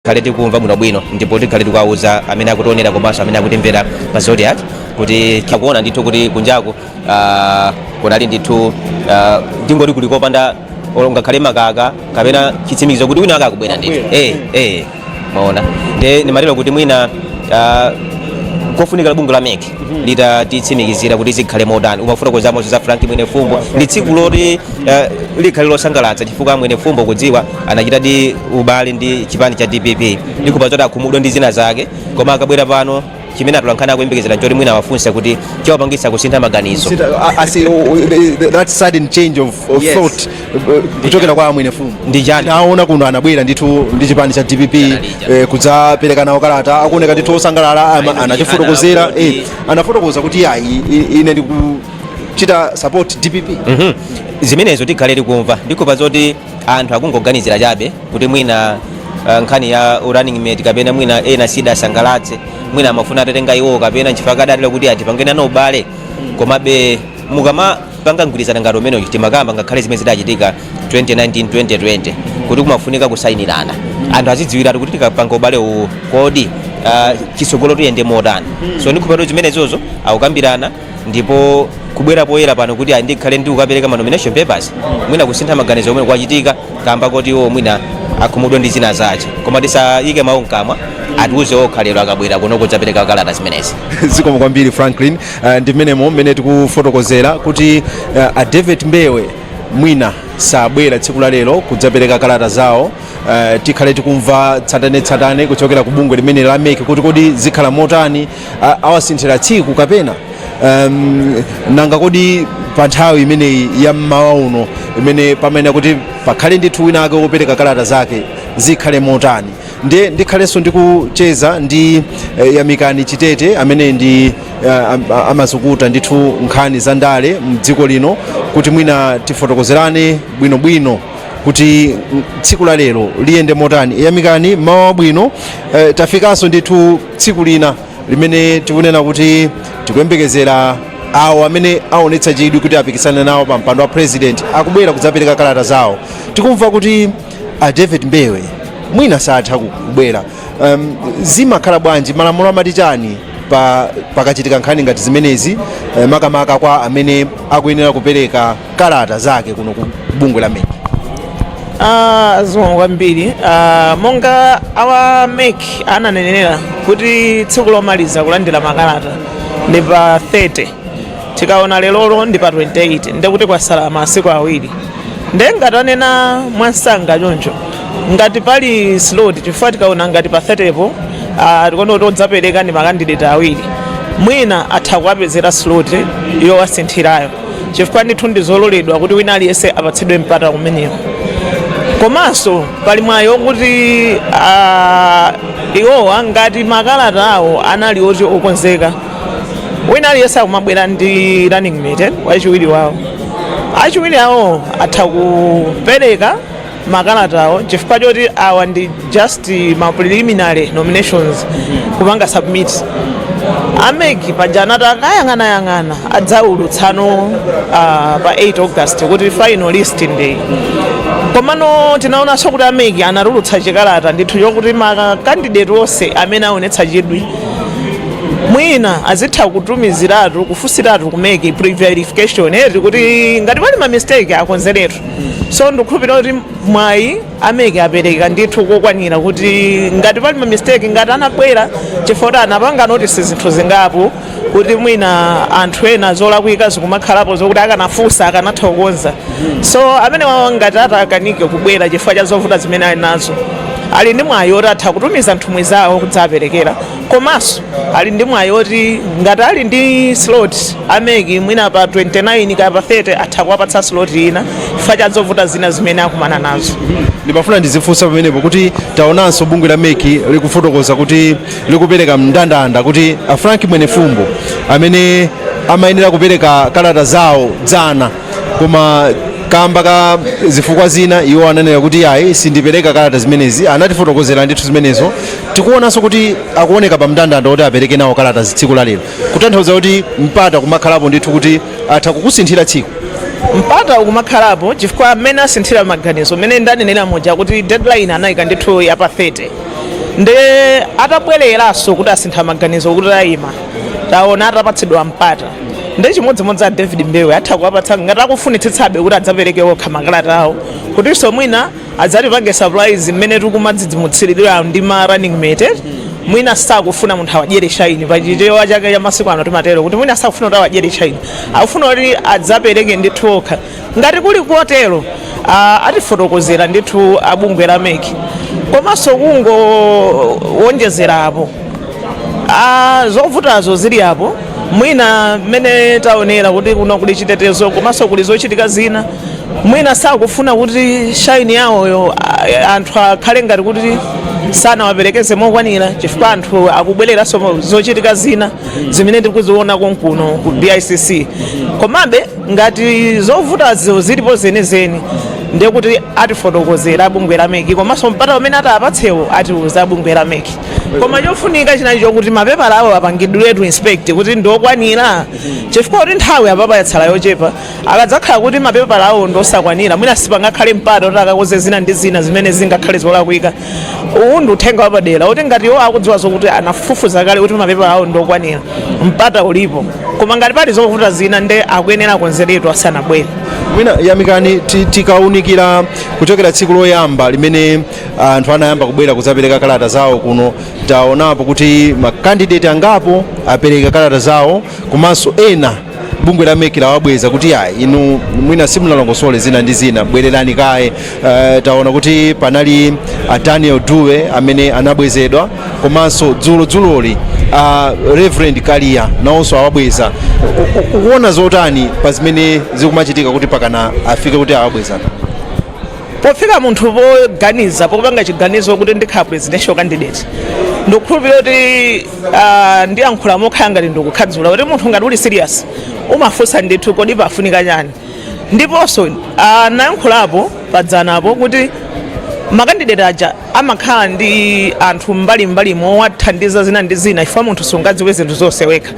khale tikumva muno bwino ndipo tikhale tikauza amene akutionera komanso amene akutimvera pa Zodiac kuti tikuona ndithu kuti kunjaku kunali ndithu ndingoti kuliko panda ngakhale makaka kapena chitsimikizo kuti wina akakubwera ndithu maona ndi nimalero kuti mwina kofunika bungu la MEC litatitsimikizira kuti zikhale modani umafuna kuzamo za Frank Mwene Fumbo ndi tsiku loti likhale losangalatsa chifukwa Mwene Fumbo kudziwa anachitadi ubale ndi chipani cha DPP ndikupazota akhumudwa ndi zina zake koma akabwera pano chimene atulankhana kuyembekezera nchoti mwina wafunsa kuti chawapangisa kusintha maganizo that sudden change of thought kuchokera kwa Mwene Fumbo ndijani naona kuno anabwera ndithu ndi chipani cha DPP kudzapereka nawo kalata akuoneka ndithu osangalala anachifotokozera anafotokoza kuti ine ndikuchita support DPP zimenezo tikhale tikumva ndikupa zoti anthu akungoganizira chabe kuti mwina nkhani ya running mate kapena mwina ena sida asangalatse mwina amafuna atatenga iwo kapena nchifukwa adatira kuti atipangena no ubale komabe mukama panga mgwirizana ngati umene timakamba ngakhale zimene zidachitika 2019 2020 kuti kumafunika kusayinirana anthu azidziwira kuti tikapanga ubale uwu kodi chisogolo tuyende modani so ndikupatira zimenezozo akukambirana ndipo kubwera poyera pano kuti ndikhale ndi kukapereka ma nomination papers mwina kusintha maganizo omwe kwachitika kamba kuti iwo mwina akhumudwa ndi zina zace koma tisayike mawu mkamwa atiuze okhalero akabwera kuno kudzapereka kalata zimenezi zikomo kwambiri Franklin ndi mmene tikufotokozera kuti a David Mbewe mwina sabwera tsiku la lero kudzapereka kalata zawo tikhale tikumva tsatane kuchokera ku bungwe limene la MEC kuti kodi zikhala motani awasinthira tsiku kapena nanga kodi pa nthawi imeneyi ya mmawa uno imene pamene kuti pakhale ndithu wina ake wopereka kalata zake zikhale motani ndikhalenso ndikucheza ndi Yamikani Chitete amene ndi amazukuta ndithu nkhani za ndale mdziko lino kuti mwina tifotokozerane bwinobwino kuti tsiku la lero liyende motani. Yamikani mawa bwino tafikanso ndithu tsiku lina limene tikunena kuti tikuyembekezera awo amene aonetsa chidwi kuti apikisane nawo pa mpando wa president akubwera kudzapereka kalata zawo tikumva kuti a David Mbewe mwina satha kubwera zimakhala bwanji malamulo amati chani pakachitika nkhani ngati zimenezi makamaka kwa amene akuyenera kupereka kalata zake kuno ku bungwe la MEC zomwe kwambiri monga awa MEC ananenera kuti tsiku lomaliza kulandira makalata ndi pa 30 tikaona lelolo ndi pa 28 ndikuti kwasala masiku awiri ndengatanena mwansanga choncho ngati pali slot chifukwa tikaona ngati pa 30 po tikono todzapereka ndi makandidate awiri mwina atha kuwapezera slot yowasinthirayo chifukwa ndithu ndizololedwa kuti wina aliyense apatsidwe mpata kumeneko komanso pali mwayi kuti iwowa ngati makalata awo anali oti okonzeka wina aliyense akumabwera ndi running mate wachiwiri wawo achiwiri awo atha kupereka makalata awo chifukwa choti awa ndi just ma preliminary nominations kupanga submit ameki pajanata akayang'anayang'ana adzaulutsano pa 8 August kuti final listing day komano tinaonanso kuti ameki anatulutsa chikalata ndithu chokuti makandidate onse amene aonetsa chidwi mwina azitha kutumiziratu kufunsiratu kumeki pre-verification kuti ngati pali ma mistake akonzeretu so ndikukhulupirira kuti mwayi ameki apereka ndithu kokwanira kuti ngati pali ma mistake ngati anabwera chifukwa anapanga notice zinthu zingapo kuti mwina anthu ena zolakwika zikumakhalapo zokuti akanafunsa akanatha kukonza so amene wawo ngati atakanike kubwera chifukwa cha zovuta zimene ali nazo ali ndi mwayi oti atha kutumiza nthumwi zawo kudzaperekera komanso ali ndi mwayi oti ngati ali ndi slot ameki mwina pa 29 kaya pa 30 atha kuwapatsa slot ina chifukwa cha zovuta zina zimene akumana nazo ndimafuna ndizifunsa pamenepo kuti taonanso bungwe la MEC likufotokoza kuti likupereka mndandanda kuti a Frank Mwene Fumbo amene amayenera kupereka kalata zawo dzana koma kamba ka zifukwa zina iwo ananena kuti ayi sindipereka kalata zimenezi anatifotokozera ndithu zimenezo tikuonanso kuti akuoneka pa mndandanda kuti apereke nawo kalata tsiku la lero kutanthauza kuti mpata kumakhalapo ndithu kuti atha kukusinthira tsiku mpata ukumakhalapo chifukwa amene asinthira maganizo amene ndanenera moja kuti deadline anayika ndithu ya pa 30 nde atabwereranso kuti asintha maganizo kuti ayima taona atapatsidwa mpata nde chimodzimodzi a David Mbewe atha kuwapatsa ngati akufunitsitsabe kuti adzapereke okha makalata awo kutinso mwina adzatipange surprise mmene tikumadzidzimutsirira ndi ma running mate mwina sakufuna munthu awadyere shaini pachichewa chake cha masiku ano timatero kuti mwina sakufuna kuti awadyere shaini akufuna kuti adzapereke ndithu okha ngati kuli kotero atifotokozera ndithu abungwe la MEC komanso kungowonjezera apo zovutazo zili apo mwina mmene taonera kuti kuno kuli chitetezo komanso kuli zochitika zina mwina sakufuna kuti shaini yawoyo anthu akhale ngati kuti sanawaperekeze mokwanira chifukwa anthu akubwereranso zochitika zina zimene tikuziona konkuno ku DICC komabe ngati zovutazo zilipo zenizeni ndiye kuti atifotokozera abungwe la MEC komanso mpata umene atapatsewo atiuza abungwe la MEC koma chofunika chinacho kuti mapepala awo apangidwetu inspect kuti ndokwanira chifukwa kuti nthawi apapa yatsala yochepa akadzakhala kuti mapepala awo ndosakwanira mwina sipangakhale mpata kuti akakoze zina ndi zina zimene zingakhale zolakwika uwu ndi uthenga wapadera kuti ngati iwo akudziwa zokuti anafufuza kale kuti mapepala awo ndokwanira mpata ulipo koma ngati pali zovuta zina nde akuyenera konzeredwa asanabwere mwina yamikani tikaunikira kuchokera tsiku loyamba limene anthu anayamba kubwera kudzapereka kalata zawo kuno taonapo kuti makandidate angapo apereka kalata zawo komanso ena bungwe la MEC lawabweza kuti inu mwina simunalongosole zina ndi zina bwererani kaye taona kuti panali Daniel Duwe amene anabwezedwa komanso dzuloli Reverend Kalia nawonso awabweza ukuona zotani pa zimene zikumachitika kuti pakana afike kuti awabweza pofika munthu poganiza pokupanga chiganizo kuti ndikhala presidential candidate ndikukhulupirira kuti ndiyankhula mokhala ngati ndikukhadzula kuti munthu ngati uli serious umafunsa ndithu kodi pafunika chani ndiponso nayankhulapo padzanapo kuti makandidate aja amakhala ndi anthu mbalimbali mowathandiza zina ndi zina chifukwa munthu sungadziwe zinthu zoseweka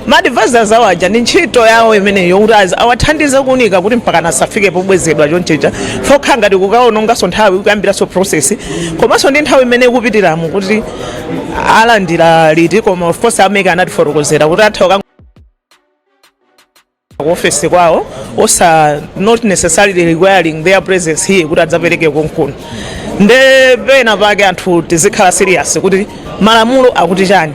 ma-advisors awo aja ndi ntchito yawo imeneyo kuti awathandize kuunika kuti mpaka nasafike pobwezedwa chonchecha fokhala ngati kukaonongaso nthawi kuyambiranso process komanso ndi nthawi imene ikupitiramo kuti alandira liti koma of course a MEC anatifotokozera kuti atha office kwawo not necessarily requiring their presence here kuti adzapereke konkuno nde pena pake anthu tizikhala serious kuti malamulo akuti chani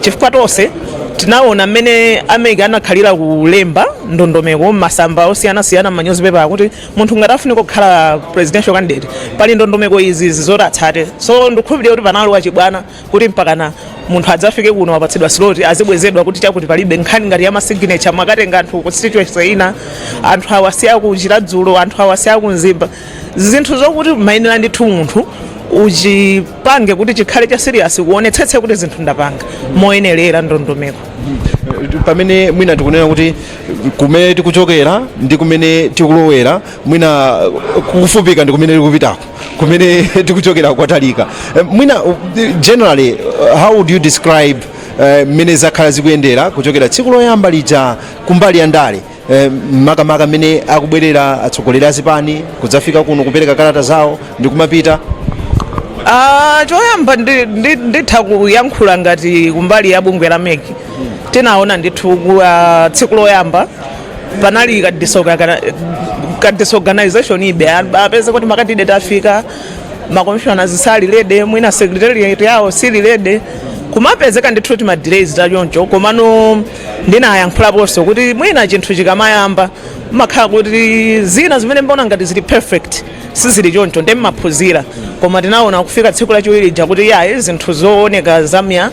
chifukwa tonse tinaona mmene a MEC anakhalira kulemba ndondomeko masamba osiyanasiyana m'manyuzipepa akuti munthu ngati afune kukhala presidential candidate pali ndondomeko izi zoti atsate so ndikukhulupirira kuti panali wachibwana kuti mpakana munthu adzafike kuno wapatsidwa slot azibwezedwa kuti chakuti palibe nkhani ngati ya masignature makatenga anthu ku constituency ina anthu awasiya kuchita dzulo anthu awasiya kunzimba zinthu zokuti mayenera ndithu munthu uchipange kuti chikhale cha serious kuonetsetse kuti zinthu ndapanga moyenerera ndondomeko pamene mwina tikunena kuti kumene tikuchokera ndi kumene tikulowera mwina kufupika ndi kumene tikupitako kumene tikuchokera kwatalika mwina generally how would you describe mmene zakhala zikuyendera kuchokera tsiku loyamba lija kumbali ya ndale makamaka mmene akubwerera atsogoleri azipani kudzafika kuno kupereka kalata zawo ndi kumapita choyamba nditha kuyankhula ngati kumbali ya bungwe la MEC tinaona ndithu tsiku loyamba panali ka disorganization ibe apeze kuti makandidate afika makomishoners sali lede mwina secretariat yawo sili lede kumapezeka ndithu kuti madelays tachoncho komano ndinayankhulaponso kuti mwina chinthu chikamayamba makhala kuti zina zimene mbona ngati zili perfect sizili choncho ndi mmaphunzira koma tinaona kufika tsiku lachiwiri lija kuti zinthu zooneka zamya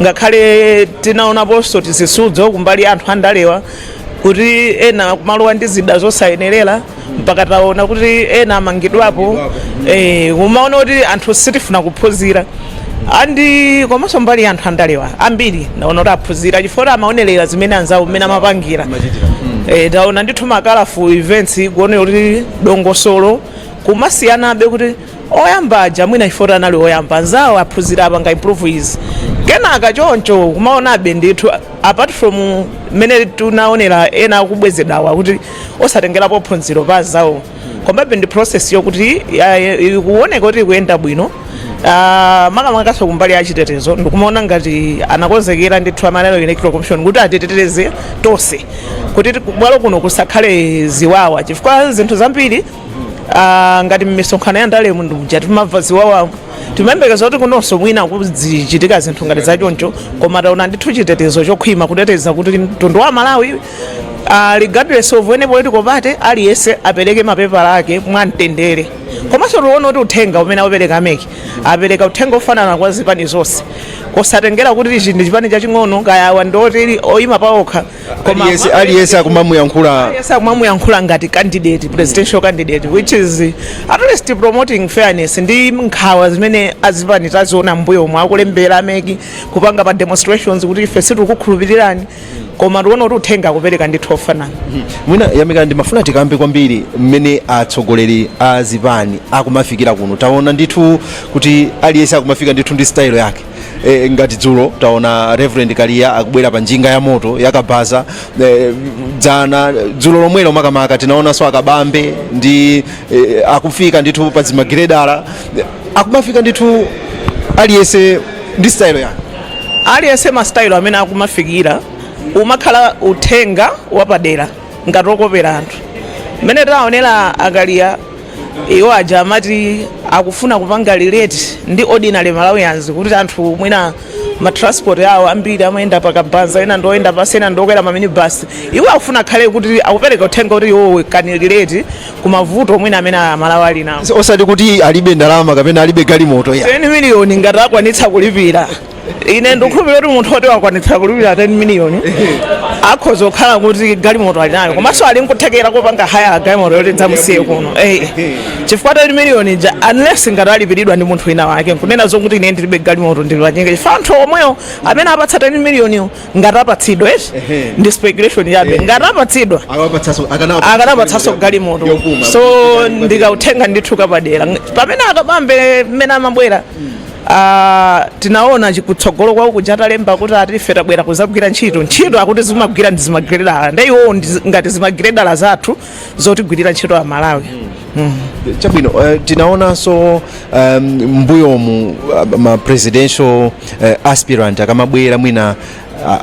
ngakhale tinaonaponso tizisudzo kumbali anthu andalewa kuti ena kumalowa ndi zida zosayenerera mpaka taona kuti ena amangidwapo kumaona kuti anthu sitifuna kuphunzira andi komanso mbali anthu andalewa ambiri naona kuti aphunzira chifukwa amaonerera zimene anzawo mmene amapangira taona ndithu makalafu events kuonera kuti dongosolo kumasiyanabe kuti oyamba aja mwina chifukwa anali oyamba anzawo aphunzira apanga improve izi kenaka choncho kumaonabe ndithu apart from mmene tunaonera ena akubwezedwawa kuti osatengerapo phunziro pa zawo komabe ndi process yokuti ikuoneka kuti ikuyenda bwino makamakaso kumbali ya chitetezo ndikumaona ngati anakonzekera ndithu amalero electoral commission kuti atiteteze tonse kuti bwalo kuno kusakhale ziwawa chifukwa zinthu zambiri ngati m'misonkhano ya ndalemu ndikuja timamva ziwawa timayembekeza kuti kunonso mwina kuzichitika zinthu ngati zachoncho koma taona ndithu chitetezo chokhwima kuteteza kuti mtundu wa Malawi regardless of any political party aliyense apereke mapepala ake mwamtendere komanso tiona kuti uthenga umene aupereka ameki apereka uthenga ofanana kwa zipani zonse kusatengera kuti ichi ndi chipani chaching'ono kaya ndoti oyima paokha koma aliyense akumamuyankhula ngati candidate presidential candidate which is at least promoting fairness ndi nkhawa zimene azipani taziona mbuyo omwe akulembera ameki kupanga pa demonstrations kuti ife sitikukhulupirirani koma tiona kuti uthenga akupereka ndithu ofanana. Mwina Yamika ndimafuna tikambe kwambiri mmene atsogoleri a zipani akumafikira kuno taona ndithu kuti aliyense akumafika ndithu ndi style yake. Ngati dzulo taona Reverend Kalia akubwera pa njinga ya moto yakabaza dzana dzulo lomwelo makamaka tinaonanso akabambe ndi akufika ndithu pa zimagredala akumafika ndithu aliyense ndi style yake. Aliyense ma style amene akumafikira umakhala uthenga wapadera ngati okopera anthu mmene taonera Akalia iwo aja amati akufuna kupanga relate ndi ordinary Malawians kuti anthu mwina matransport yawo ambiri amayenda pakabanza ena ndoyenda pasi ena ndokwera maminibus iwo akufuna khale kuti akupereka uthenga kuti iwo kani relate kumavuto mwina amene Malawi ali nawo osati kuti alibe ndalama kapena alibe galimoto ya 10 million ngati akwanitsa kulipira ine ndikukhulupirira kuti munthu oti wakwanitsa kulipira 10 million akhoza kukhala kuti galimoto ali nayo komanso ali nkuthekera kopanga haya galimoto yoti dzamusiye kuno chifukwa 10 million ja unless ngati alipiridwa ndi munthu wina wake nkunena zokuti ine ndilibe galimoto ndilipanyenge chifukwa anthu omweyo amene apatsa 10 million ngati apatsidwa ndi speculation yabe ngati apatsidwa akanapatsaso galimoto so ndikauthenga ndithu kapadera pamene akabambe mmene amabwera tinaona kutsogolo kwawo kuja talemba kuti atife tabwera kuzagwira ntchito akuti zimagwira ndi zimagredala ndi iwo ngati zimagredala zathu zotigwirira ntchito ya Malawi. Chabwino tinaonanso mbuyomu ma presidential aspirant akamabwera mwina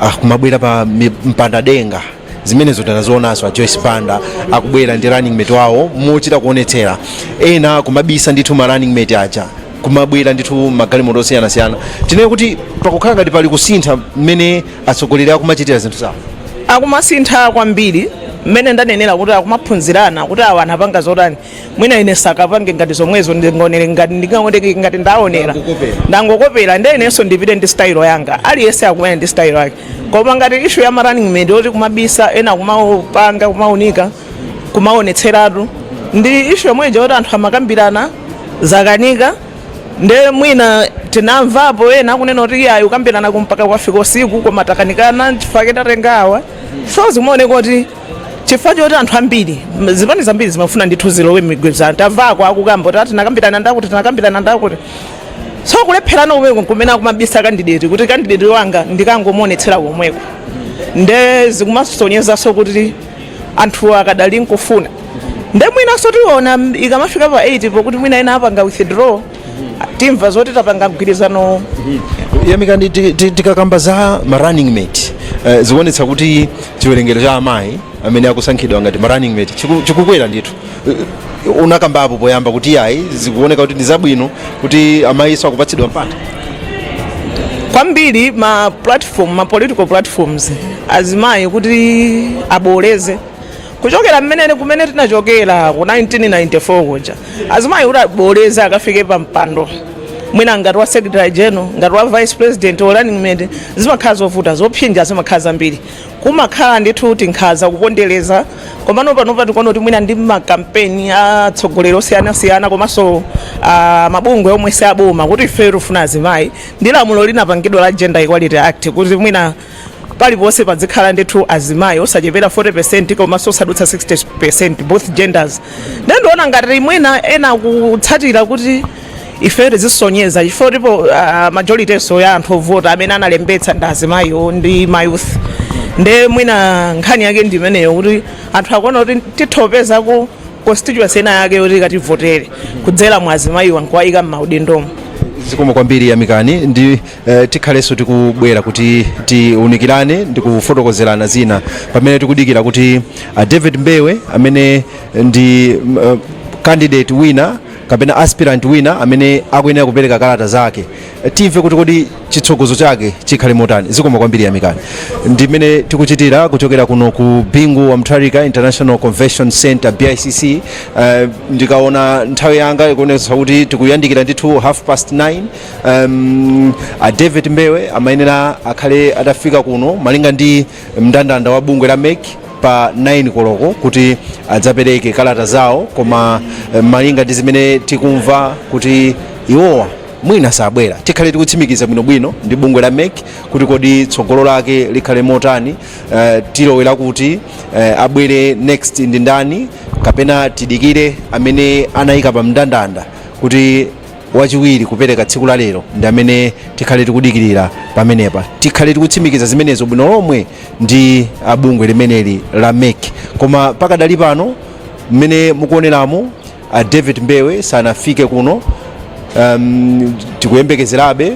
akumabwera pa mpanda denga zimenezo tinazionanso a Joyce Banda akubwera ndi running mate wawo mochita kuonetsera ena kumabisa ndithu ma running mate aja kumabwera ndithu magalimoto osiyanasiyana tinaye kuti pakukhala ngati pali kusintha mmene atsogoleri akumachitira zinthu zawo akumasintha kwambiri mmene ndanenera kuti akumaphunzirana kuti awa anapanga zotani mwina ine sakapange ngati zomwezo ndingonere ngati ndaonera ndangokopera ndi inenso ndipite ndi style yanga aliyense akumene ndi style yake koma ngati issue ya running mate oti kumabisa ena kumapanga kumaunika kumaonetseratu ndi issue yomweja kuti anthu amakambirana zakanika nde mwina tinamvapo ena kunena kuti ayi ukambirana kumpaka kwafika usiku koma takanikana chifukwa tatengawa so zimaoneka kuti chifukwa choti anthu ambiri zipani zambiri zimafuna ndithu zilowe migwirizano tamvako akukamba kuti tinakambirana ndakuti so kulepherana komweko kumene akumabisa candidate kuti candidate wanga ndikangomuonetsera komweko nde zikumasonyezanso kuti anthu akadali nkufuna nde mwinanso tiona ikamafika pa 8 pokuti mwina ena apanga withdraw timva zoti tapanga mgwirizano. Yamika tikakamba za ma running mate zikuonetsa kuti chiwerengero cha amayi amene akusankhidwa ngati ma running mate chikukwera ndithu unakambapo poyamba kuti ayi zikuoneka kuti ndi zabwino kuti amayiso akupatsidwa mpata kwambiri ma political platforms azimayi kuti aboleze kuchokera kumene tinachokera ku 1994 kuja azimayi kuti aboleze akafike pa mpando mwina ngati wa secretary general ngati wa vice president wa running mate zimakhala zovuta zopsinja zimakhala zambiri kumakhala ndithu kuti nkhaza kupondereza komano panopa tikuona kuti mwina ndi makampeni atsogoleri osiyanasiyana komanso mabungwe omwe siaboma kuti ife tifuna azimayi ndi lamulo linapangidwa la Gender Equality Act kuti mwina paliponse pazikhala ndithu azimayi osachepera 40% komanso osadutsa 60% both genders ndiona ngati mwina ena kutsatira kuti ife tizisonyeza chifukwa ndipo majority so ya anthu ovota amene analembetsa ndi azimayiwo ndi mayouth nde mwina nkhani yake ndi imeneyo kuti anthu akuona kuti tithopeza ku constituency ena yake kuti kativotere kudzera mwa azimayiwa nkuwayika m'maudindomo. zikomo kwambiri amikani ndi tikhalenso tikubwera kuti tiunikirane ndi kufotokozerana zina pamene tikudikira kuti David Mbewe amene ndi candidate winner kapena aspirant winner amene akuyenera kupereka kalata zake, timve kuti kodi chitsogozo chake chikhale motani. Zikomo kwambiri amikani ndimene tikuchitira kuchokera kuno ku Bingu wa Mutharika International Convention Center BICC. Ndikaona nthawi yanga ikuonetsa kuti tikuyandikira ndithu 9:30. David Mbewe amayenera akhale atafika kuno malinga ndi mndandanda wa bungwe la MEC pa 9 koloko kuti adzapereke kalata zawo, koma malinga ndi zimene tikumva kuti iwowa mwina sabwera, tikhale tikutsimikiza bwinobwino ndi bungwe la MEC kuti kodi tsogolo lake likhale motani, tilowera kuti abwere next ndi ndani, kapena tidikire amene anayika pa mndandanda kuti wachiwiri kupereka tsiku la lero ndi amene tikhale tikudikirira pamenepa. Tikhale tikutsimikiza zimenezo bwino lomwe ndi bungwe limeneli la MEC. Koma pakadali pano mmene mukuoneramo David Mbewe sanafike kuno, tikuyembekezerabe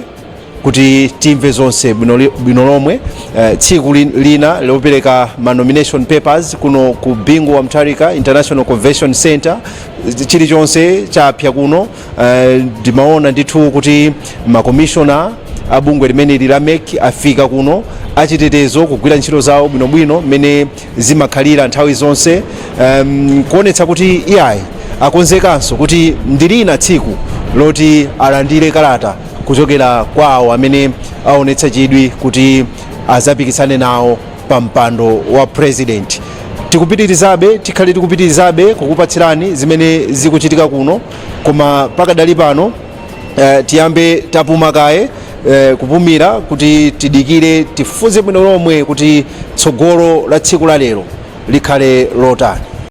kuti timve zonse bwino lomwe. Tsiku lina lopereka ma nomination papers kuno ku Bingu wa Mutharika International Convention Center chilichonse chapya kuno. Ndimaona ndithu kuti makomishona abungwe limeneli la MEC afika kuno achitetezo kugwira ntchito zawo bwinobwino mmene zimakhalira nthawi zonse, kuonetsa kuti iyayi akonzekanso kuti ndilina tsiku loti alandire kalata kuchokera kwawo amene aonetsa chidwi kuti azapikisane nawo pa mpando wa president. Tikhale tikupitirizabe kukupatsirani zimene zikuchitika kuno, koma pakadali pano tiyambe tapuma kaye kupumira kuti tidikire tifuze bwino lomwe kuti tsogolo la tsiku la lero likhale lotani.